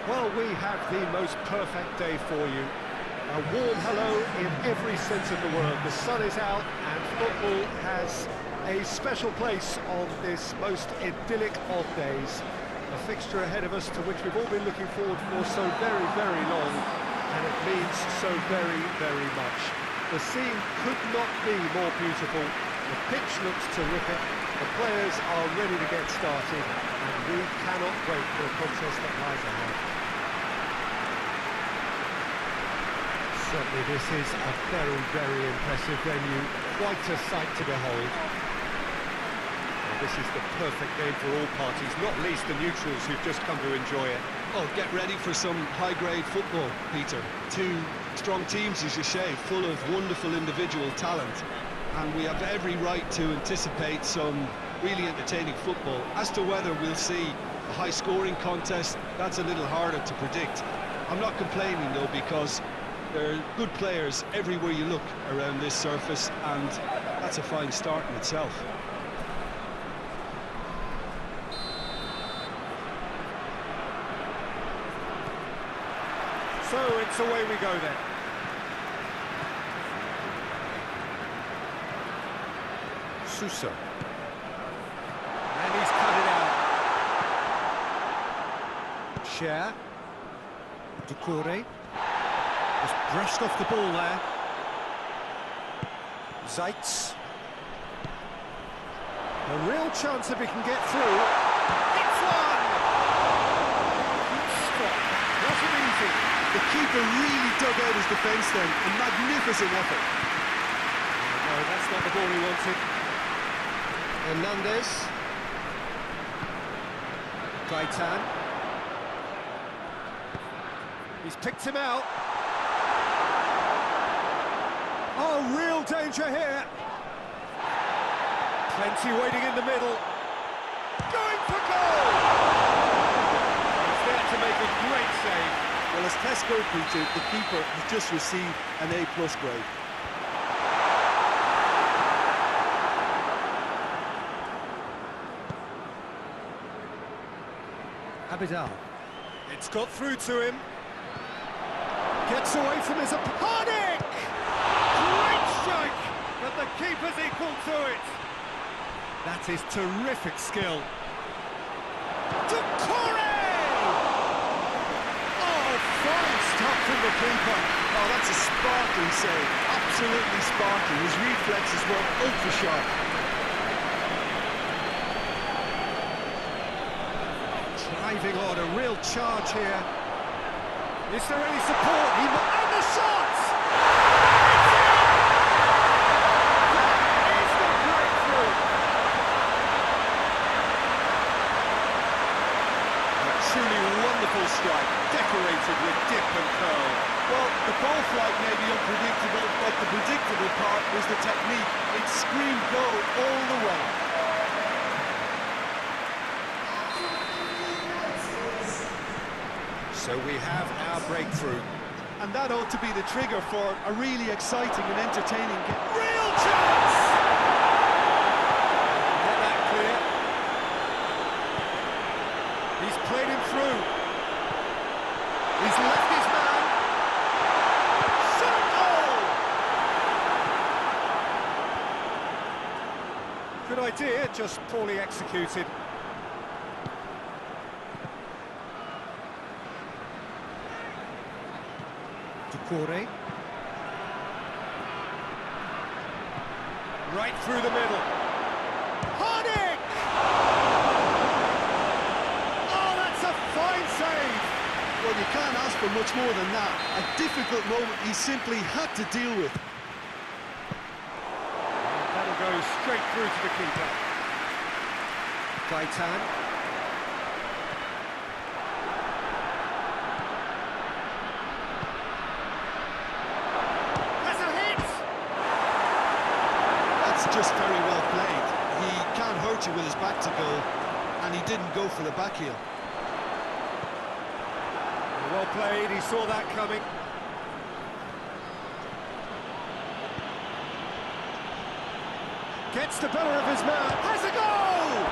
Well, we have the most perfect day for you. A warm hello in every sense of the word. The sun is out and football has a special place on this most idyllic of days. A fixture ahead of us to which we've all been looking forward for so very, very long, and it means so very, very much. The scene could not be more beautiful. The pitch looks terrific. The players are ready to get started, and we cannot wait for the contest that lies ahead. Certainly this is a very, very impressive venue, quite a sight to behold. Well, this is the perfect game for all parties, not least the neutrals who've just come to enjoy it. Oh, get ready for some high-grade football, Peter. Two strong teams, as you say, full of wonderful individual talent. And we have every right to anticipate some really entertaining football. As to whether we'll see a high-scoring contest, that's a little harder to predict. I'm not complaining, though, because there are good players everywhere you look around this surface, and that's a fine start in itself. So it's away we go then. Sousa. And he's cut it out. Cher. Doucouré. Just brushed off the ball there. Zaitz. A real chance if he can get through. It's one! Good stop. Wasn't easy. The keeper really dug out his defence then. A magnificent effort. No, that's not the ball he wanted. Hernandez. Gaetan. He's picked him out. Oh, real danger here. Plenty waiting in the middle. Going for goal! He's there to make a great save. Well, as Tesco Peter, the keeper has just received an A+ grade. Abidal. It's got through to him. Gets away from his opponent. Great strike, but the keeper's equal to it. That is terrific skill. Doucouré! Oh, fine stuff from the keeper. Oh, that's a sparkling save. Absolutely sparkling. His reflexes were ultra sharp. Driving on, a real charge here. Is there any support? And the shot! That is the breakthrough! A truly wonderful strike, decorated with dip and curl. Well, the ball flight may be unpredictable, but the predictable part was the technique. It screamed goal all the way. So we have our breakthrough. And that ought to be the trigger for a really exciting and entertaining game. Real chance! Get that clear. He's played him through. He's left his man. Shot goal! Good idea, just poorly executed. Doucouré. Right through the middle. Hardik! Oh, that's a fine save! Well, you can't ask for much more than that. A difficult moment he simply had to deal with. That'll go straight through to the keeper. Gaetan. Just very well played. He can't hurt you with his back to goal, and he didn't go for the back heel. Well played, he saw that coming. Gets the better of his man, has a goal!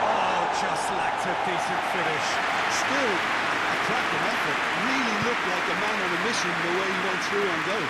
Oh, just lacked a decent finish. Still, cracking effort. Really looked like a man on a mission the way he went through on goal.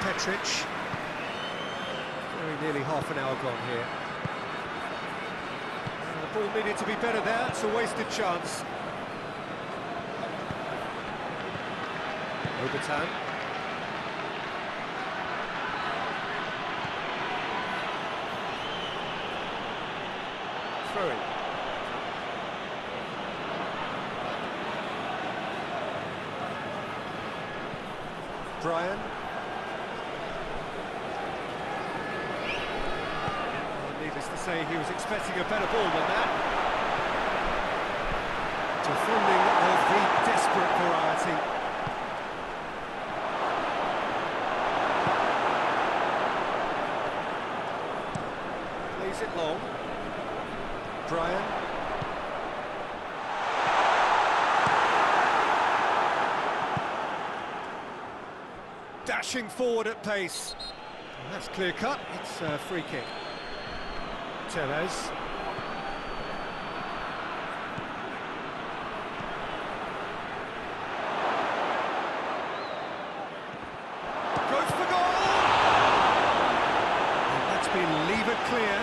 Petric. Very nearly half an hour gone here. The ball needed to be better there. It's a wasted chance. Obertan. Throw-in. Brian. Needless to say, he was expecting a better ball than that. Defending of the desperate variety. Plays it long. Brian. Dashing forward at pace. And that's clear cut. It's a free kick. Tellez. Goes for goal! And that's been levered clear.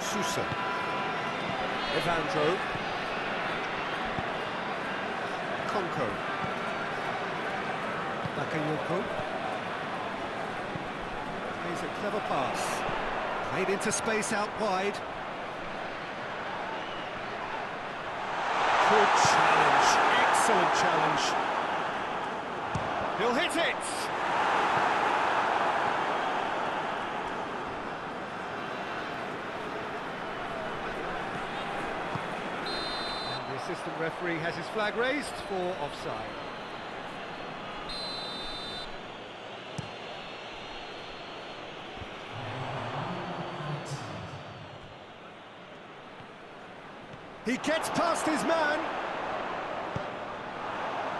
Sousa. Evandro. Conco. Bakayoko. Plays a clever pass. Played into space out wide. Good challenge. Excellent challenge. He'll hit it! And the assistant referee has his flag raised for offside. He gets past his man.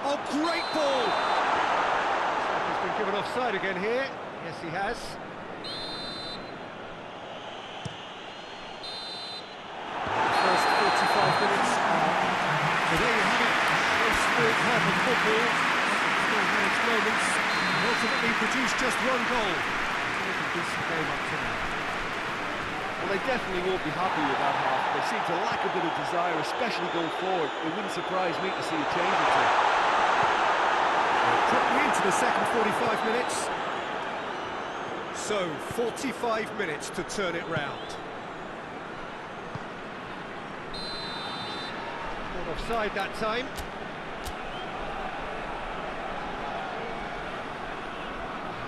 Oh, great ball! He's been given offside again here. Yes, he has. The first 45 minutes are... So there you have it. No spirit type of football. Still had its moments. And ultimately produced just one goal. A decent game up to now. Well, they definitely won't be happy with that half. They seem to lack a bit of desire, especially going forward. It wouldn't surprise me to see a change or two. Quickly into the second 45 minutes. So, 45 minutes to turn it round. Not offside that time.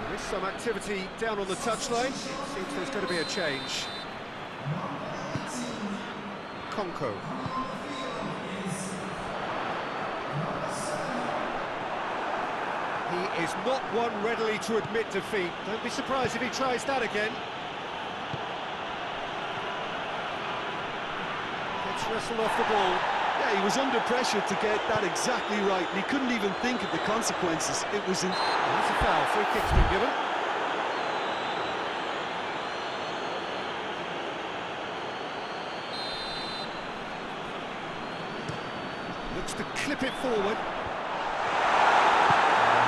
There is some activity down on the touchline. It seems there's going to be a change. Conco. He is not one readily to admit defeat. Don't be surprised if he tries that again. Gets wrestled off the ball. Yeah, he was under pressure to get that exactly right, and he couldn't even think of the consequences. It was in... That's a foul. Free kick's been given. Looks to clip it forward.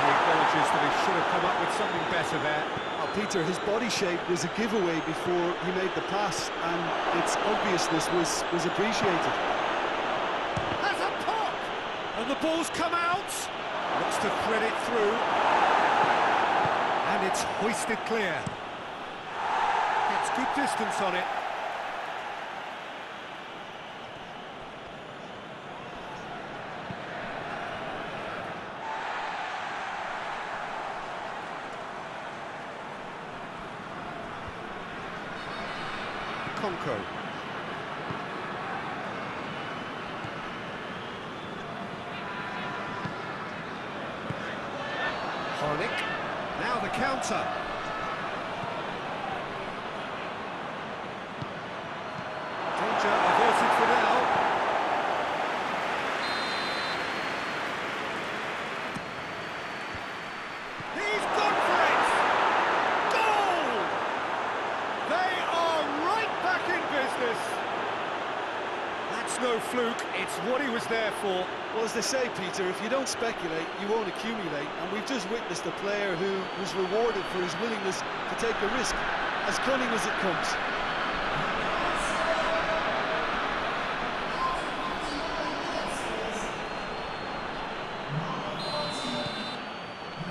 He acknowledges that he should have come up with something better there. Oh, Peter, his body shape was a giveaway before he made the pass, and its obviousness was appreciated. Has a pop! And the ball's come out. Looks to thread it through. And it's hoisted clear. Gets good distance on it. Conco. Hornick. Now the counter. Danger averted for now. fluke, it's what he was there for. Well, as they say, Peter, if you don't speculate, you won't accumulate. And we've just witnessed a player who was rewarded for his willingness to take a risk, as cunning as it comes.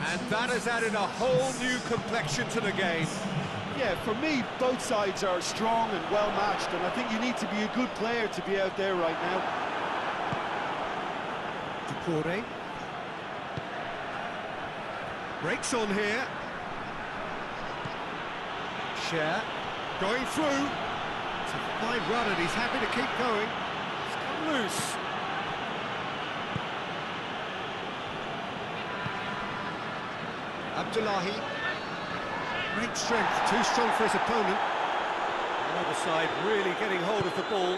And that has added a whole new complexion to the game. Yeah, for me, both sides are strong and well-matched, and I think you need to be a good player to be out there right now. Ducouré. Breaks on here. Cher. Going through. It's a fine run and he's happy to keep going. It's come loose. Abdullahi. Great strength, too strong for his opponent. The other side really getting hold of the ball.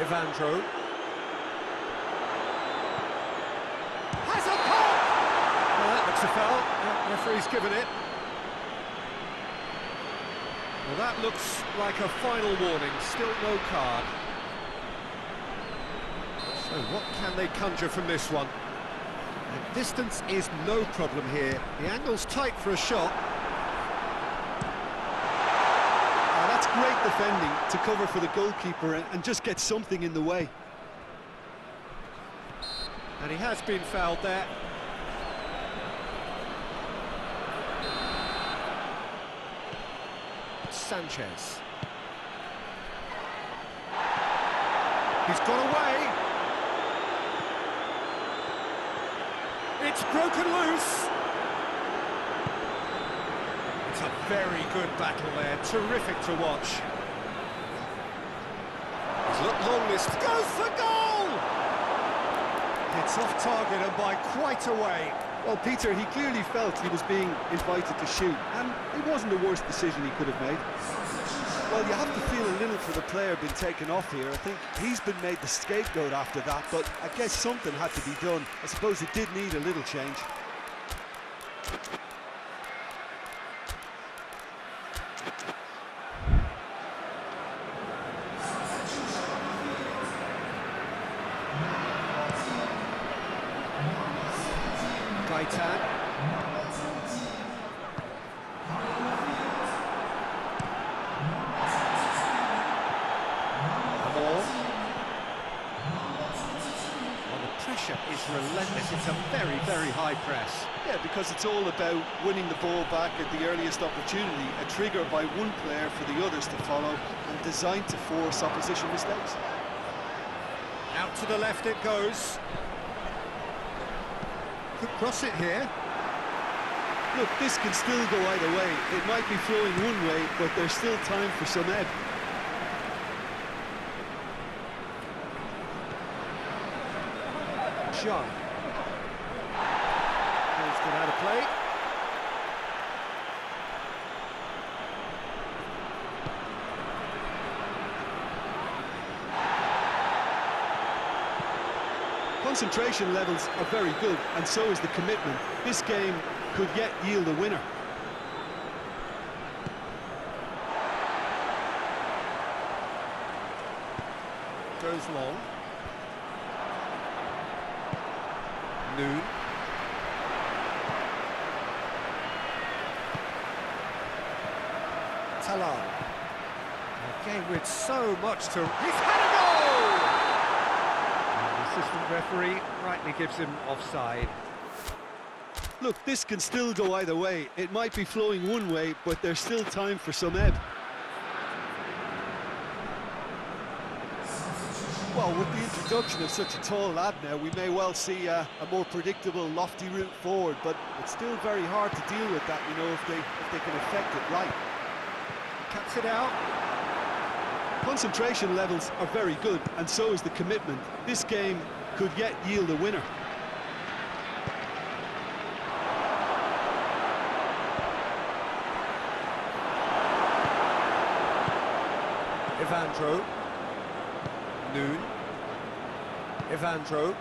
Evandro. Has a pop! Well, that looks a foul. Yeah, referee's given it. Well, that looks like a final warning. Still no card. So what can they conjure from this one? The distance is no problem here. The angle's tight for a shot. That's great defending to cover for the goalkeeper and just get something in the way. And he has been fouled there. Sanchez. He's got away. It's broken loose. It's a very good battle there. Terrific to watch. He's looked long this. Goes for goal! It's off target and by quite a way. Well, Peter, he clearly felt he was being invited to shoot, and it wasn't the worst decision he could have made. Well, you have to feel a little for the player being taken off here. I think he's been made the scapegoat after that, but I guess something had to be done. I suppose it did need a little change. Gaetan. Is relentless. It's a very, very high press. Yeah, because it's all about winning the ball back at the earliest opportunity, a trigger by one player for the others to follow, and designed to force opposition mistakes. Out to the left it goes. Could cross it here. Look, this can still go either way. It might be flowing one way, but there's still time for some ebb. John. Ball's got out of play. Concentration levels are very good, and so is the commitment. This game could yet yield a winner. Goes long. Noon. Talan. A game with so much to... He's had a goal! And the assistant referee rightly gives him offside. Look, this can still go either way. It might be flowing one way, but there's still time for some ebb. Well, with the introduction of such a tall lad now, we may well see a more predictable, lofty route forward, but it's still very hard to deal with that, you know, if they can affect it right. Cuts it out. Concentration levels are very good, and so is the commitment. This game could yet yield a winner. Evandro. Noon. Evandro.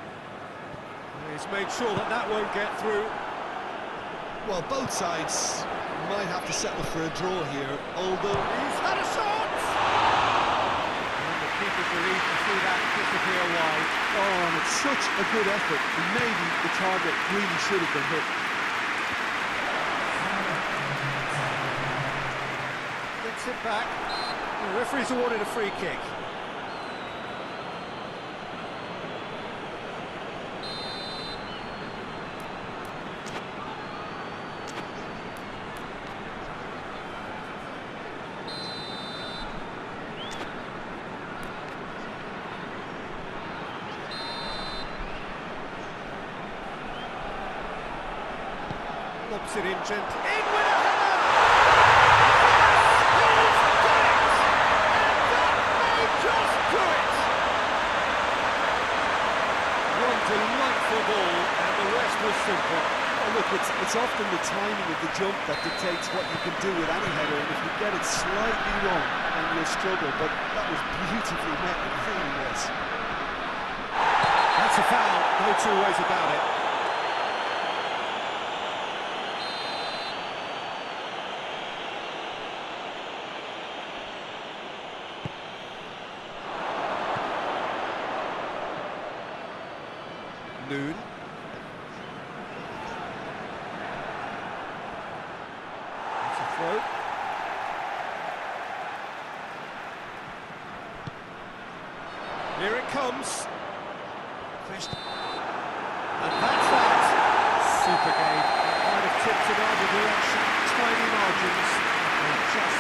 He's made sure that that won't get through. Well, both sides might have to settle for a draw here, although... He's had a shot! And the keeper relief to see that disappear wide. Oh, and it's such a good effort, and maybe the target really should have been hit. Gets it back. The referee's awarded a free kick. Lobs it in gently. In with a header! Delightful ball, and the rest was simple. Oh, look, it's often the timing of the jump that dictates what you can do with any header, and if you get it slightly wrong, then you'll struggle, but that was beautifully met, it really was. That's a foul, no two ways about it. Noon. That's a throw. Here it comes. Fished. And that's that. Super game. Might have tipped in either direction. Tiny margins. They just